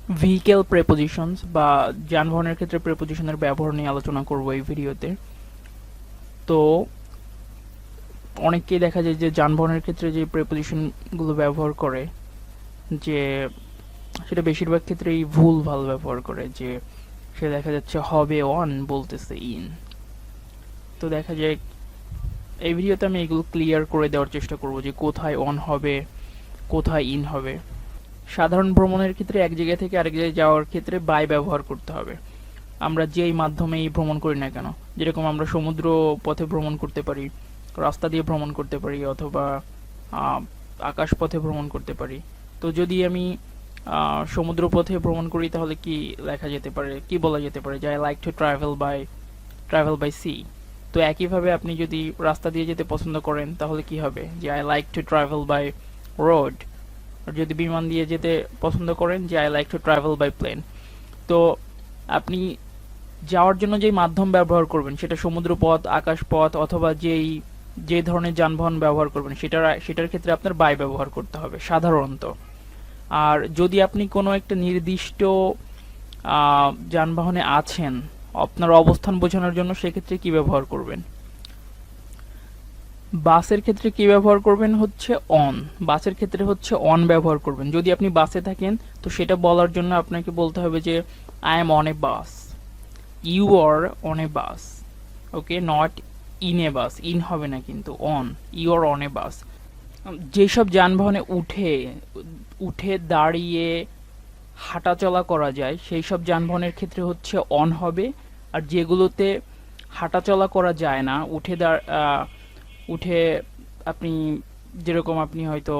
Vehicle prepositions বা যানবাহনের ক্ষেত্রে প্রেপোজিশনের ব্যবহার নিয়ে আলোচনা করব এই ভিডিওতে। তো অনেককেই দেখা যায় যে যানবাহনের ক্ষেত্রে যে প্রেপোজিশনগুলো ব্যবহার করে, যে সেটা বেশিরভাগ ক্ষেত্রেই ভুল ভাল ব্যবহার করে। যে সে দেখা যাচ্ছে হবে অন বলতেছে ইন। তো দেখা যায় এই ভিডিওতে আমি এগুলো ক্লিয়ার করে দেওয়ার চেষ্টা করব যে কোথায় অন হবে, কোথায় ইন হবে। সাধারণ ভ্রমণের ক্ষেত্রে এক জায়গা থেকে আরেক জায়গায় যাওয়ার ক্ষেত্রে বাই ব্যবহার করতে হবে। আমরা যেই মাধ্যমেই ভ্রমণ করি না কেন, যেরকম আমরা সমুদ্র পথে ভ্রমণ করতে পারি, রাস্তা দিয়ে ভ্রমণ করতে পারি, অথবা আকাশ পথে ভ্রমণ করতে পারি। তো যদি আমি সমুদ্র পথে ভ্রমণ করি তাহলে কি লেখা যেতে পারে, কি বলা যেতে পারে যে I like to travel by sea. তো একইভাবে আপনি যদি রাস্তা দিয়ে যেতে পছন্দ করেন তাহলে কি হবে, যে I like to travel by road. আর যদি বিমান দিয়ে যেতে পছন্দ করেন, যে I like to travel by plane. তো আপনি যাওয়ার জন্য যেই মাধ্যম ব্যবহার করবেন, সেটা সমুদ্র পথ, আকাশ পথ, অথবা যে ধরনের যানবাহন ব্যবহার করবেন, সেটার ক্ষেত্রে আপনার বাই ব্যবহার করতে হবে সাধারণত। আর যদি আপনি কোনো একটা নির্দিষ্ট যানবাহনে আছেন, আপনার অবস্থান বোঝানোর জন্য, সেক্ষেত্রে কি ব্যবহার করবেন? বাসের ক্ষেত্রে কি ব্যবহার করবেন হচ্ছে অন। বাসের ক্ষেত্রে হচ্ছে অন ব্যবহার করবেন। যদি আপনি বাসে থাকেন তো সেটা বলার জন্য আপনাকে বলতে হবে যে I am on a bus, you are on a bus. Okay, not in a bus, in হবে না কিন্তু, on, you are on a bus. যেসব যানবাহনে উঠে উঠে দাঁড়িয়ে হাঁটাচলা করা যায় সেই সব যানবাহনের ক্ষেত্রে হচ্ছে অন হবে। আর যেগুলোতে হাঁটাচলা করা যায় না, উঠে আপনি, যেরকম আপনি হয়তো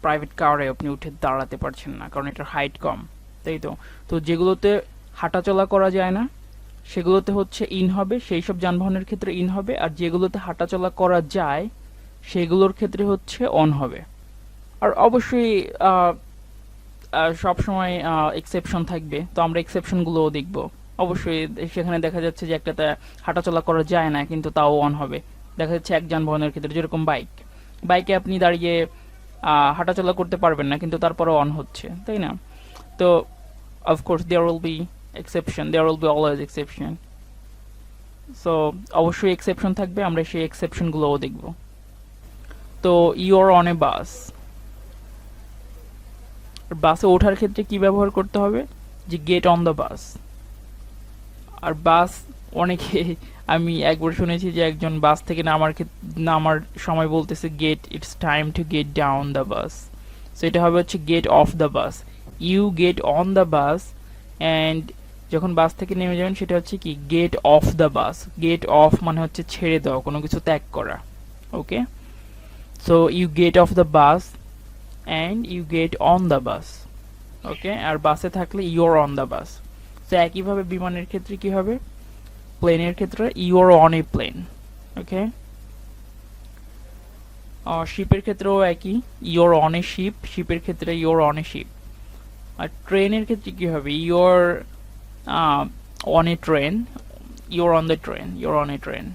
প্রাইভেট কারে আপনি উঠে দাঁড়াতে পারছেন না কারণ এটার হাইট কম, তাই তো। তো যেগুলোতে হাঁটাচলা করা যায় না সেগুলোতে হচ্ছে ইন হবে, সেই সব যানবাহনের ক্ষেত্রে ইন হবে। আর যেগুলোতে হাঁটাচলা করা যায় সেগুলোর ক্ষেত্রে হচ্ছে অন হবে। আর অবশ্যই সব সময় এক্সেপশন থাকবে, তো আমরা এক্সেপশনগুলোও দেখব। অবশ্যই সেখানে দেখা যাচ্ছে যে একটাতে হাঁটাচলা করা যায় না কিন্তু তাও অন হবে। দেখা যাচ্ছে এক যানবাহনের ক্ষেত্রে, যেরকম বাইকে আপনি দাঁড়িয়ে হাঁটাচলা করতে পারবেন না কিন্তু তারপরে অন হচ্ছে, তাই না? তো of course there will be exception, there will be always exception. So অবশ্যই এক্সেপশন থাকবে, আমরা সেই এক্সেপশনগুলোও দেখব। তো ইউ আর অন এ বাস, বাসে ওঠার ক্ষেত্রে কি ব্যবহার করতে হবে, যে গেট অন দ্য বাস। আর বাস, অনেকে, আমি একবার শুনেছি যে একজন বাস থেকে নামার সময় বলতেছে get, it's time to get down the bus. So এটা হবে হচ্ছে get off the bus. You get on the bus, and যখন বাস থেকে নেমে যাবেন সেটা হচ্ছে কি get off the bus. Get off মানে হচ্ছে ছেড়ে দেওয়া, কোনো কিছু ত্যাগ করা। Okay, so you get off the bus and you get on the bus. Okay, আর বাসে থাকলে ইউর অন দ্য বাস। তো একইভাবে বিমানের ক্ষেত্রে কি হবে, প্লেনের ক্ষেত্রে ইউর অন এ প্লেন। ওকে, শিপের ক্ষেত্রেও একই, ইউর অন এ শিপ, শিপের ক্ষেত্রে ইউর অন এ শিপ। আর ট্রেনের ক্ষেত্রে কি হবে, your on A train, your on the train, your on A train.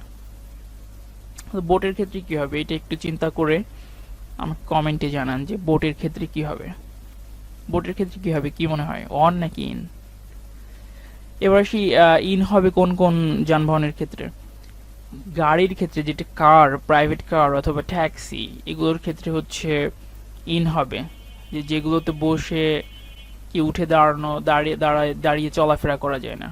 বোটের ক্ষেত্রে কি হবে, এটা একটু চিন্তা করে আমাকে কমেন্টে জানান যে বোটের ক্ষেত্রে কি হবে। বোটের ক্ষেত্রে কি হবে, কি মনে হয়, অন নাকি ইন? এবার আসি ইন হবে কোন কোন যানবাহনের ক্ষেত্রে। গাড়ির ক্ষেত্রে, যেটা কার, প্রাইভেট কার অথবা ট্যাক্সি, এগুলোর ক্ষেত্রে হচ্ছে ইন হবে। যেগুলোতে বসে কি উঠে দাঁড়ানো, দাঁড়িয়ে চলাফেরা করা যায় না।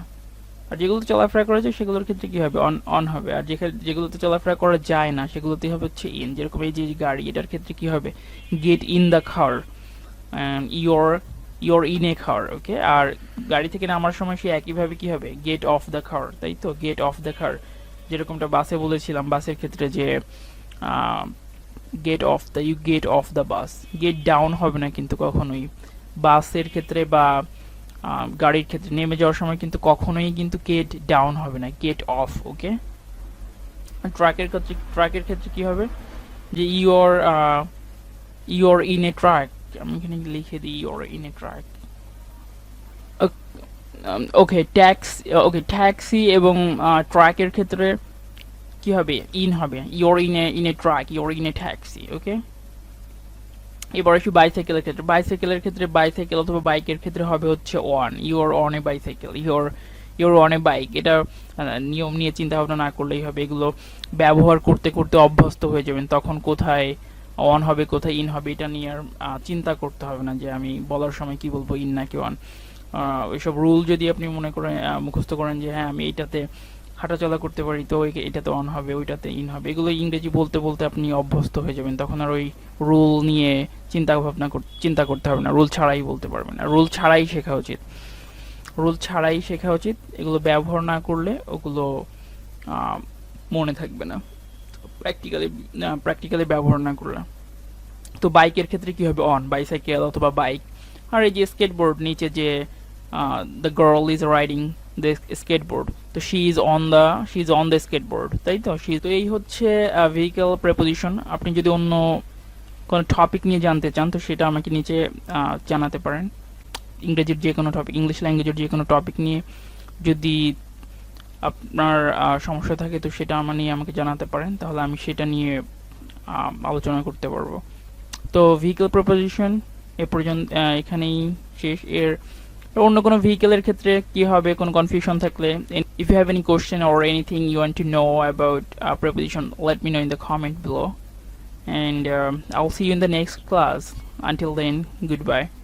আর যেগুলোতে চলাফেরা করা যায় সেগুলোর ক্ষেত্রে কি হবে, অন অন হবে। আর যেগুলোতে চলাফেরা করা যায় না সেগুলোতে হবে হচ্ছে ইন। যেরকম এই যে গাড়ি, এটার ক্ষেত্রে কি হবে, get in the car, you're you're in a car. Okay, আর গাড়ি থেকে নামার সময় সে একইভাবে কি হবে, গেট অফ দ্য কার, তাই তো, গেট অফ দ্য কার। যেরকমটা বাসে বলেছিলাম, বাসের ক্ষেত্রে যে get off the, you get off the bus. Get down হবে না কিন্তু কখনোই বাসের ক্ষেত্রে, বা গাড়ির ক্ষেত্রে নেমে যাওয়ার সময় কিন্তু কখনোই কিন্তু গেট ডাউন হবে না, গেট অফ। ওকে, ট্রাকের ক্ষেত্রে কি হবে, যে ইউর ইন এ ট্রাক। আমি এখানে লিখে দিই you're in a truck. Okay, taxi এবং ট্রাকের ক্ষেত্রে কি হবে, ইন হবে, you're in a truck, you're in a taxi. Okay, এবার আসি বাইসাইকেলের ক্ষেত্রে বাইসাইকেল অথবা বাইকের ক্ষেত্রে হবে হচ্ছে on, you are on a bicycle, your on a bike. এটা নিয়ম নিয়ে চিন্তা ভাবনা না করলেই হবে, এগুলো ব্যবহার করতে করতে অভ্যস্ত হয়ে যাবেন, তখন কোথায় অন হবে কোথায় ইন হবে এটা নিয়ে আর চিন্তা করতে হবে না যে আমি বলার সময় কি বলবো, ইন নাকি অন। ওইসব রুল যদি আপনি মনে করেন মুখস্থ করেন যে হ্যাঁ আমি এইটাতে হাঁটাচলা করতে পারি, তো এটাতে অন হবে, ওইটাতে ইন হবে, এগুলো ইংরেজি বলতে বলতে আপনি অভ্যস্ত হয়ে যাবেন, তখন আর ওই রুল নিয়ে চিন্তা করতে হবে না, রুল ছাড়াই বলতে পারবেন। আর রুল ছাড়াই শেখা উচিত, এগুলো ব্যবহার না করলে ওগুলো মনে থাকবে না, প্র্যাকটিক্যালি ব্যবহার না করলে। তো বাইকের ক্ষেত্রে কি হবে, অন বাইসাইকেল অথবা বাইক। আর এই যে স্কেটবোর্ড, নিচে যে the girl is riding the skateboard, তো she is on the skateboard, তাই তো। তো এই হচ্ছে ভেহিক্যাল প্রেপোজিশন। আপনি যদি অন্য কোনো টপিক নিয়ে জানতে চান তো সেটা আমাকে নিচে জানাতে পারেন। ইংরেজির যে কোনো টপিক, ইংলিশ ল্যাঙ্গুয়েজের যে কোনো টপিক নিয়ে যদি আপনার সমস্যা থাকে তো সেটা নিয়ে আমাকে জানাতে পারেন, তাহলে আমি সেটা নিয়ে আলোচনা করতে পারবো। তো ভেহিক্যাল প্রপোজিশন এ পর্যন্ত এখানেই শেষ। এর অন্য কোনো ভেহিক্যালের ক্ষেত্রে কি হবে, কোনো কনফিউশন থাকলে, if you have any question or anything you want to know about preposition, let me know in the comment below, and I'll see you in the next class. Until then, goodbye.